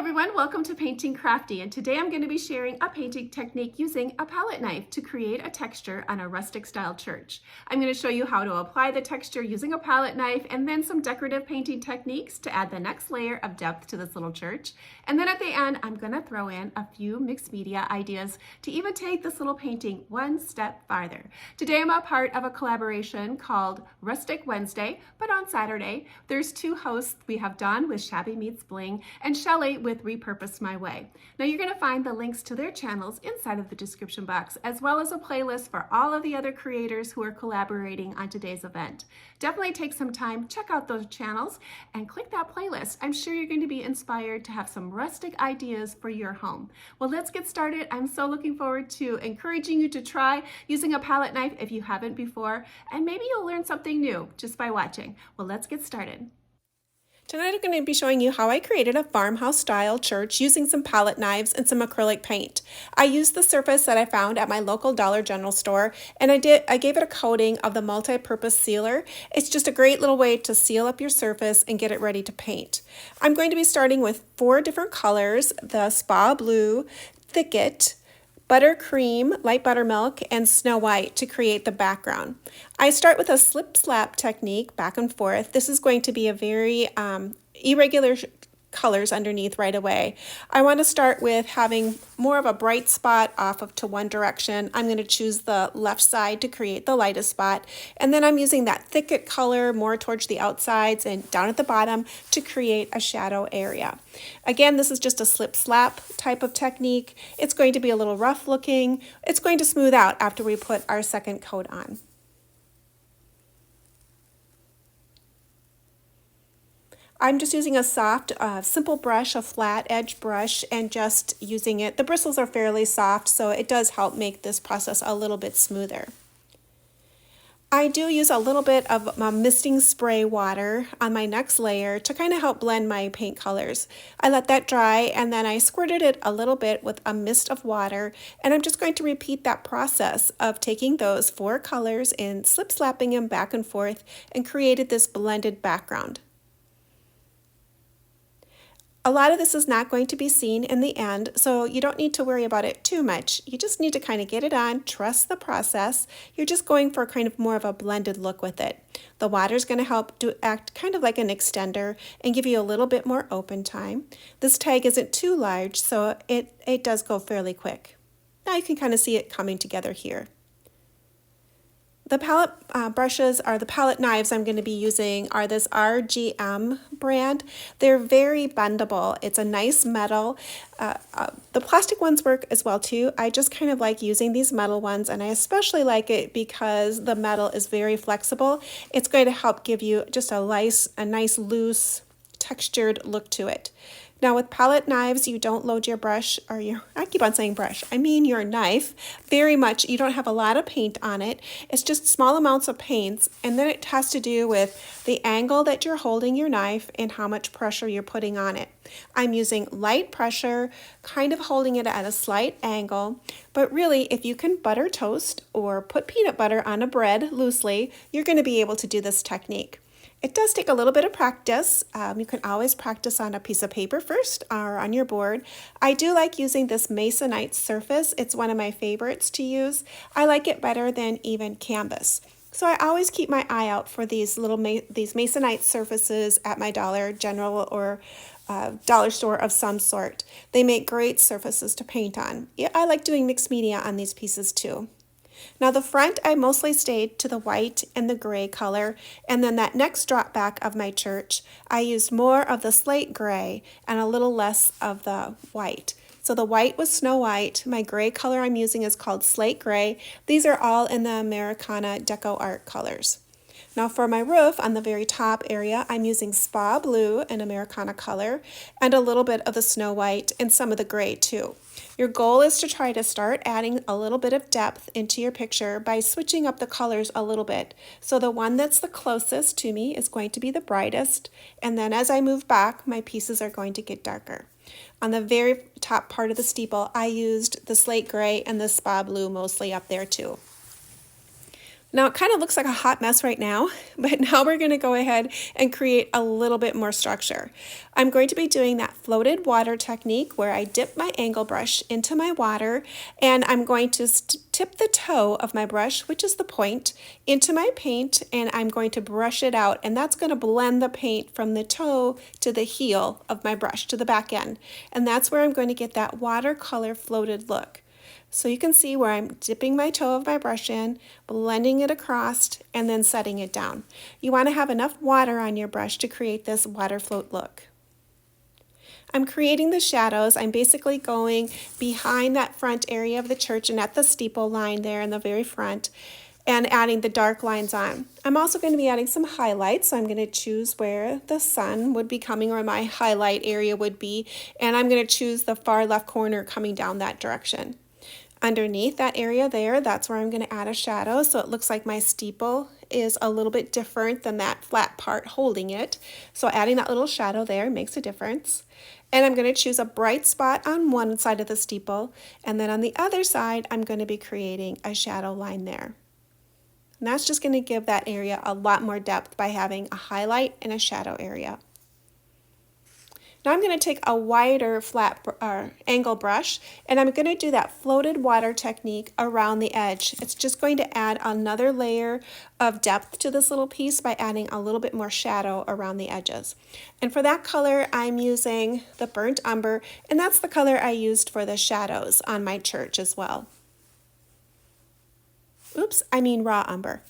everyone, welcome to Painting Crafty, and today I'm going to be sharing a painting technique using a palette knife to create a texture on a rustic style church. I'm going to show you how to apply the texture using a palette knife and then some decorative painting techniques to add the next layer of depth to this little church. And then at the end, I'm going to throw in a few mixed media ideas to even take this little painting one step farther. Today I'm a part of a collaboration called Rustic Wednesday, but on Saturday there's two hosts. We have Dawn with Shabby Meets Bling and Shelly with Repurpose My Way. Now you're going to find the links to their channels inside of the description box, as well as a playlist for all of the other creators who are collaborating on today's event. Definitely take some time, check out those channels, and click that playlist. I'm sure you're going to be inspired to have some rustic ideas for your home. Well, let's get started. I'm so looking forward to encouraging you to try using a palette knife if you haven't before, and maybe you'll learn something new just by watching. Well, let's get started. Tonight I'm going to be showing you how I created a farmhouse style church using some palette knives and some acrylic paint. I used the surface that I found at my local Dollar General store, and I gave it a coating of the multi-purpose sealer. It's just a great little way to seal up your surface and get it ready to paint. I'm going to be starting with 4 different colors: the Spa Blue, Thicket, Buttercream, Light Buttermilk, and Snow White to create the background. I start with a slip slap technique back and forth. This is going to be a very irregular colors underneath right away. I want to start with having more of a bright spot off of to one direction. I'm going to choose the left side to create the lightest spot, and then I'm using that Thicket color more towards the outsides and down at the bottom to create a shadow area. Again, this is just a slip slap type of technique. It's going to be a little rough looking. It's going to smooth out after we put our second coat on. I'm just using a soft, simple brush, a flat edge brush, and just using it. The bristles are fairly soft, so it does help make this process a little bit smoother. I do use a little bit of misting spray water on my next layer to kind of help blend my paint colors. I let that dry, and then I squirted it a little bit with a mist of water, and I'm just going to repeat that process of taking those 4 colors and slip slapping them back and forth and created this blended background. A lot of this is not going to be seen in the end, so you don't need to worry about it too much. You just need to kind of get it on, trust the process. You're just going for kind of more of a blended look with it. The water is going to help act kind of like an extender and give you a little bit more open time. This tag isn't too large, so it does go fairly quick. Now you can kind of see it coming together here. The palette brushes, or the palette knives I'm going to be using, are this RGM brand. They're very bendable. It's a nice metal. The plastic ones work as well too. I just kind of like using these metal ones, and I especially like it because the metal is very flexible. It's going to help give you just a nice loose, textured look to it. Now with palette knives, you don't load your brush, I keep on saying brush, I mean your knife, very much. You don't have a lot of paint on it. It's just small amounts of paints, and then it has to do with the angle that you're holding your knife and how much pressure you're putting on it. I'm using light pressure, kind of holding it at a slight angle, but really if you can butter toast or put peanut butter on a bread loosely, you're going to be able to do this technique. It does take a little bit of practice. You can always practice on a piece of paper first or on your board. I do like using this Masonite surface. It's one of my favorites to use. I like it better than even canvas. So I always keep my eye out for these Masonite surfaces at my Dollar General or dollar store of some sort. They make great surfaces to paint on. Yeah, I like doing mixed media on these pieces too. Now the front, I mostly stayed to the white and the gray color, and then that next drop back of my church, I used more of the slate gray and a little less of the white. So the white was Snow White. My gray color I'm using is called Slate Gray. These are all in the Americana Deco Art colors. Now for my roof, on the very top area, I'm using Spa Blue, an Americana color, and a little bit of the Snow White and some of the gray too. Your goal is to try to start adding a little bit of depth into your picture by switching up the colors a little bit. So the one that's the closest to me is going to be the brightest, and then as I move back, my pieces are going to get darker. On the very top part of the steeple, I used the Slate Gray and the Spa Blue mostly up there too. Now it kind of looks like a hot mess right now, but now we're going to go ahead and create a little bit more structure. I'm going to be doing that floated water technique where I dip my angle brush into my water and I'm going to tip the toe of my brush, which is the point, into my paint, and I'm going to brush it out, and that's going to blend the paint from the toe to the heel of my brush to the back end, and that's where I'm going to get that watercolor floated look. So you can see where I'm dipping my toe of my brush in, blending it across, and then setting it down. You want to have enough water on your brush to create this water float look. I'm creating the shadows. I'm basically going behind that front area of the church and at the steeple line there in the very front and adding the dark lines on. I'm also going to be adding some highlights, so I'm going to choose where the sun would be coming or my highlight area would be, and I'm going to choose the far left corner coming down that direction. Underneath that area there, that's where I'm going to add a shadow, so it looks like my steeple is a little bit different than that flat part holding it. So adding that little shadow there makes a difference. And I'm going to choose a bright spot on one side of the steeple, and then on the other side, I'm going to be creating a shadow line there. And that's just going to give that area a lot more depth by having a highlight and a shadow area. Now I'm going to take a wider flat angle brush and I'm going to do that floated water technique around the edge. It's just going to add another layer of depth to this little piece by adding a little bit more shadow around the edges. And for that color, I'm using the burnt umber, and that's the color I used for the shadows on my church as well. Oops, I mean raw umber.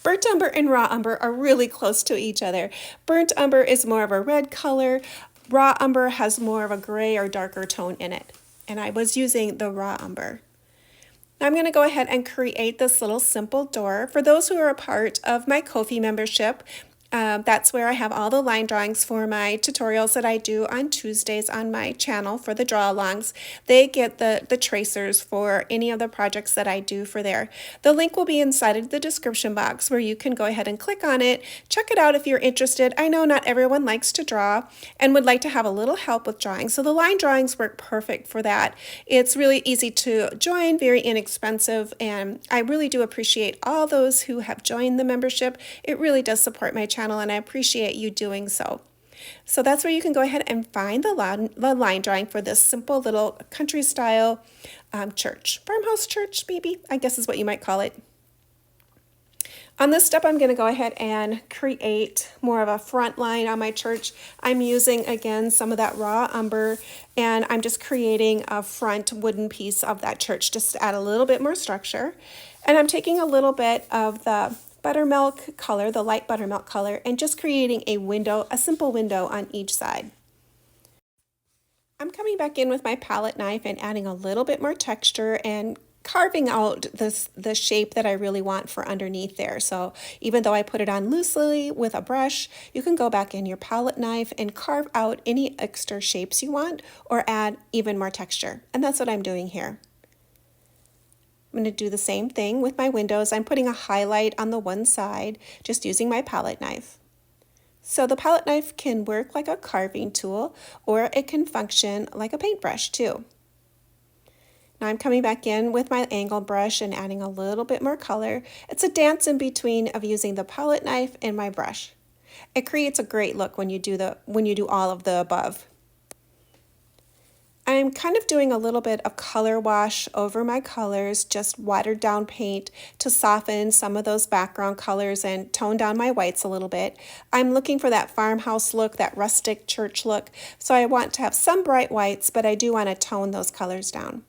Burnt umber and raw umber are really close to each other. Burnt umber is more of a red color. Raw umber has more of a gray or darker tone in it, and I was using the raw umber. Now I'm going to go ahead and create this little simple door. For those who are a part of my Ko-fi membership, that's where I have all the line drawings for my tutorials that I do on Tuesdays on my channel for the draw-alongs. They get the tracers for any of the projects that I do for there. The link will be inside of the description box where you can go ahead and click on it. Check it out if you're interested. I know not everyone likes to draw and would like to have a little help with drawing, so the line drawings work perfect for that. It's really easy to join, very inexpensive, and I really do appreciate all those who have joined the membership. It really does support my channel, and I appreciate you doing so. So that's where you can go ahead and find the line drawing for this simple little country style church. Farmhouse church, maybe, I guess is what you might call it. On this step, I'm going to go ahead and create more of a front line on my church. I'm using, again, some of that raw umber, and I'm just creating a front wooden piece of that church just to add a little bit more structure. And I'm taking a little bit of the buttermilk color, the light buttermilk color, and just creating a window, a simple window on each side. I'm coming back in with my palette knife and adding a little bit more texture and carving out the shape that I really want for underneath there. So even though I put it on loosely with a brush, you can go back in your palette knife and carve out any extra shapes you want or add even more texture. And that's what I'm doing here. I'm going to do the same thing with my windows. I'm putting a highlight on the one side, just using my palette knife. So the palette knife can work like a carving tool, or it can function like a paintbrush too. Now I'm coming back in with my angle brush and adding a little bit more color. It's a dance in between of using the palette knife and my brush. It creates a great look when you do all of the above. I'm kind of doing a little bit of color wash over my colors, just watered down paint to soften some of those background colors and tone down my whites a little bit. I'm looking for that farmhouse look, that rustic church look, so I want to have some bright whites, but I do want to tone those colors down.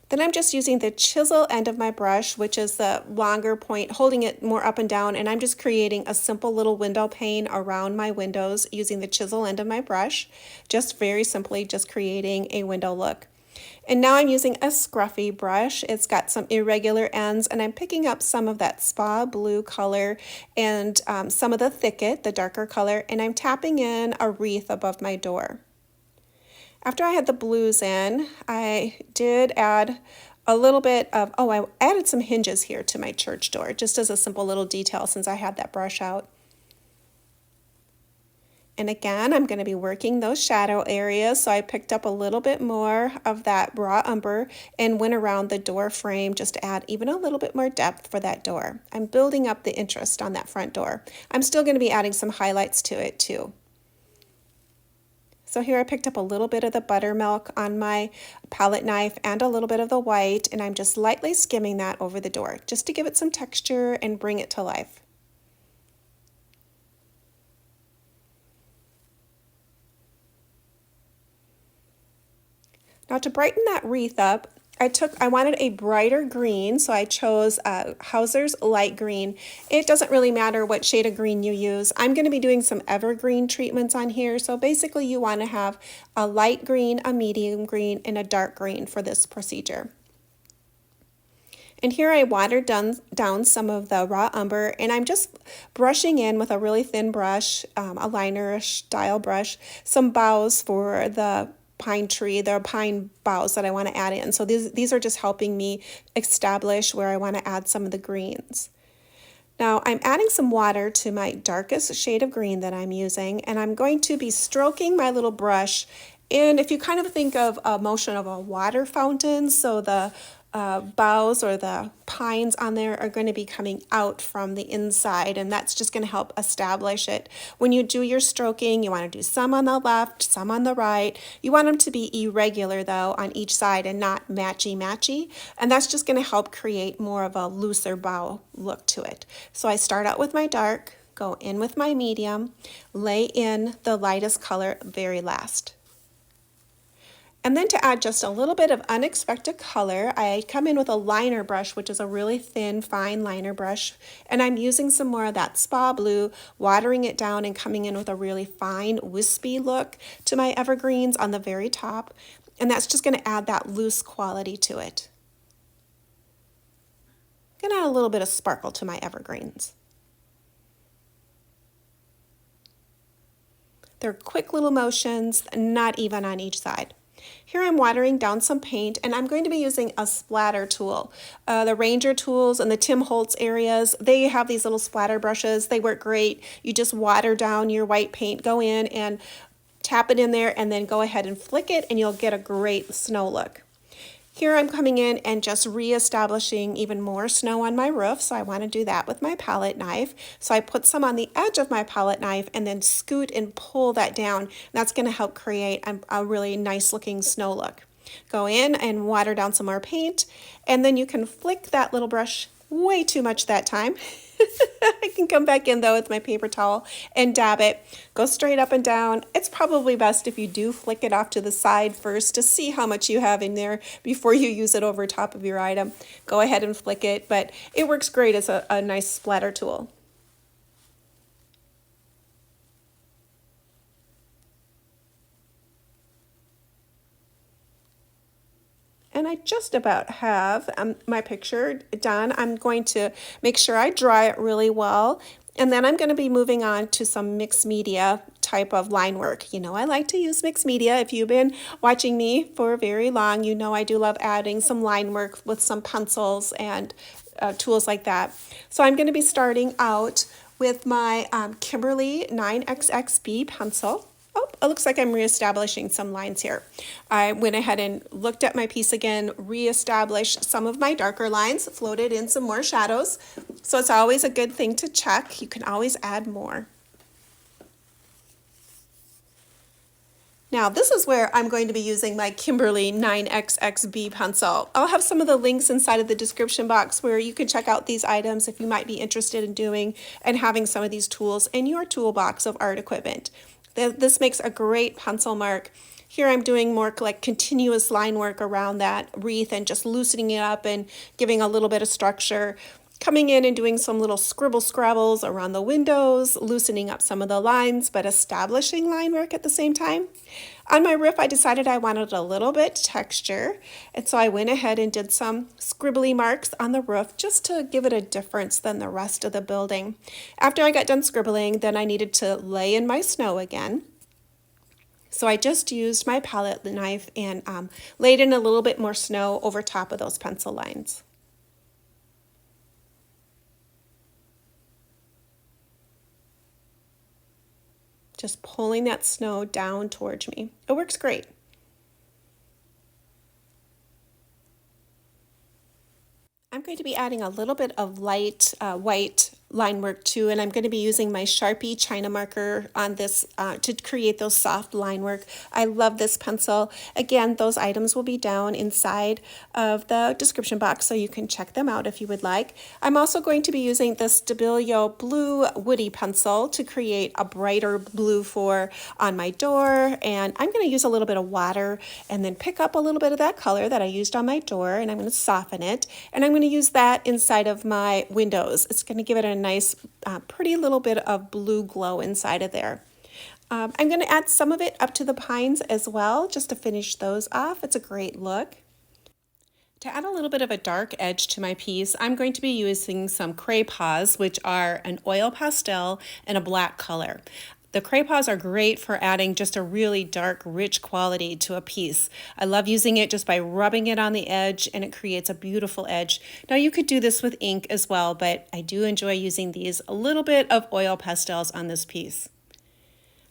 Then I'm just using the chisel end of my brush, which is the longer point, holding it more up and down, and I'm just creating a simple little window pane around my windows using the chisel end of my brush, just very simply just creating a window look. And now I'm using a scruffy brush. It's got some irregular ends, and I'm picking up some of that spa blue color and some of the thicket, the darker color, and I'm tapping in a wreath above my door. After I had the blues in, I did add a little bit of, I added some hinges here to my church door, just as a simple little detail since I had that brush out. And again, I'm going to be working those shadow areas, so I picked up a little bit more of that raw umber and went around the door frame just to add even a little bit more depth for that door. I'm building up the interest on that front door. I'm still going to be adding some highlights to it too. So here I picked up a little bit of the buttermilk on my palette knife and a little bit of the white, and I'm just lightly skimming that over the door just to give it some texture and bring it to life. Now to brighten that wreath up, I wanted a brighter green, so I chose Hauser's light green. It doesn't really matter what shade of green you use. I'm going to be doing some evergreen treatments on here, so basically you want to have a light green, a medium green, and a dark green for this procedure. And here I watered down some of the raw umber, and I'm just brushing in with a really thin brush, a liner-ish style brush, some boughs for the pine tree, the pine boughs that I want to add in. So these are just helping me establish where I want to add some of the greens. Now I'm adding some water to my darkest shade of green that I'm using, and I'm going to be stroking my little brush. And if you kind of think of a motion of a water fountain, so the boughs or the pines on there are going to be coming out from the inside, and that's just going to help establish it. When you do your stroking, you want to do some on the left, some on the right. You want them to be irregular though on each side and not matchy, and that's just going to help create more of a looser bough look to it. So I start out with my dark, go in with my medium, lay in the lightest color very last. And then to add just a little bit of unexpected color, I come in with a liner brush, which is a really thin, fine liner brush, and I'm using some more of that spa blue, watering it down and coming in with a really fine, wispy look to my evergreens on the very top, and that's just going to add that loose quality to it. I'm going to add a little bit of sparkle to my evergreens. They're quick little motions, not even on each side. Here I'm watering down some paint, and I'm going to be using a splatter tool. The Ranger tools and the Tim Holtz areas, they have these little splatter brushes. They work great. You just water down your white paint, go in and tap it in there, and then go ahead and flick it, and you'll get a great snow look. Here I'm coming in and just re-establishing even more snow on my roof, so I want to do that with my palette knife. So I put some on the edge of my palette knife and then scoot and pull that down. That's going to help create a really nice looking snow look. Go in and water down some more paint, and then you can flick that little brush way too much that time. I can come back in though with my paper towel and dab it. Go straight up and down. It's probably best if you do flick it off to the side first to see how much you have in there before you use it over top of your item. Go ahead and flick it, but it works great as a nice splatter tool. And I just about have my picture done. I'm going to make sure I dry it really well, and then I'm going to be moving on to some mixed media type of line work. You know, I like to use mixed media. If you've been watching me for very long, you know I do love adding some line work with some pencils and tools like that. So I'm going to be starting out with my Kimberly 9XXB pencil. Oh, it looks like I'm reestablishing some lines here. I went ahead and looked at my piece again, reestablished some of my darker lines, floated in some more shadows. So it's always a good thing to check. You can always add more. Now this is where I'm going to be using my Kimberly 9XXB pencil. I'll have some of the links inside of the description box where you can check out these items if you might be interested in doing and having some of these tools in your toolbox of art equipment. This makes a great pencil mark. Here I'm doing more like continuous line work around that wreath and just loosening it up and giving a little bit of structure. Coming in and doing some little scrabbles around the windows, loosening up some of the lines, but establishing line work at the same time. On my roof, I decided I wanted a little bit texture, and so I went ahead and did some scribbly marks on the roof just to give it a difference than the rest of the building. After I got done scribbling, then I needed to lay in my snow again. So I just used my palette knife and laid in a little bit more snow over top of those pencil lines. just pulling that snow down towards me. It works great. I'm going to be adding a little bit of light white line work too, and I'm going to be using my Sharpie China marker on this to create those soft line work. I love this pencil. Again, those items will be down inside of the description box, so you can check them out if you would like. I'm also going to be using the Stabilo blue woody pencil to create a brighter blue for on my door, and I'm going to use a little bit of water and then pick up a little bit of that color that I used on my door, and I'm going to soften it, and I'm going to use that inside of my windows. It's going to give it a nice pretty little bit of blue glow inside of there. I'm going to add some of it up to the pines as well, just to finish those off. It's a great look. To add a little bit of a dark edge to my piece, I'm going to be using some crayons, which are an oil pastel and a black color. The crayons are great for adding just a really dark, rich quality to a piece. I love using it just by rubbing it on the edge, and it creates a beautiful edge. Now you could do this with ink as well, but I do enjoy using these a little bit of oil pastels on this piece.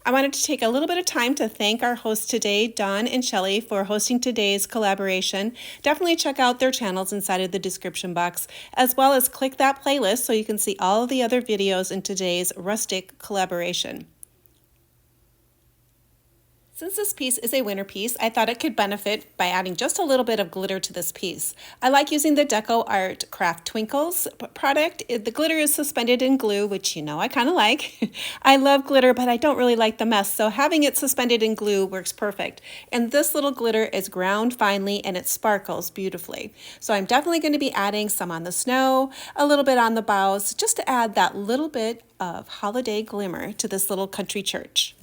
I wanted to take a little bit of time to thank our hosts today, Dawn and Shelly, for hosting today's collaboration. Definitely check out their channels inside of the description box, as well as click that playlist so you can see all of the other videos in today's Rustic collaboration. Since this piece is a winter piece, I thought it could benefit by adding just a little bit of glitter to this piece. I like using the Deco Art Craft Twinkles product. The glitter is suspended in glue, which you know I kind of like. I love glitter, but I don't really like the mess, so having it suspended in glue works perfect. And this little glitter is ground finely and it sparkles beautifully. So I'm definitely going to be adding some on the snow, a little bit on the boughs, just to add that little bit of holiday glimmer to this little country church.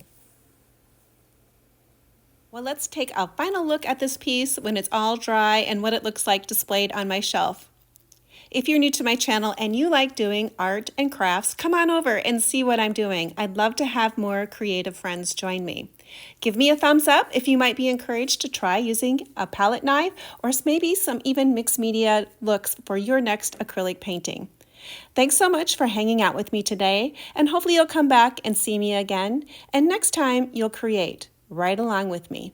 Well, let's take a final look at this piece when it's all dry and what it looks like displayed on my shelf. If you're new to my channel and you like doing art and crafts, come on over and see what I'm doing. I'd love to have more creative friends join me. Give me a thumbs up if you might be encouraged to try using a palette knife or maybe some even mixed media looks for your next acrylic painting. Thanks so much for hanging out with me today, and hopefully you'll come back and see me again, and next time you'll create right along with me.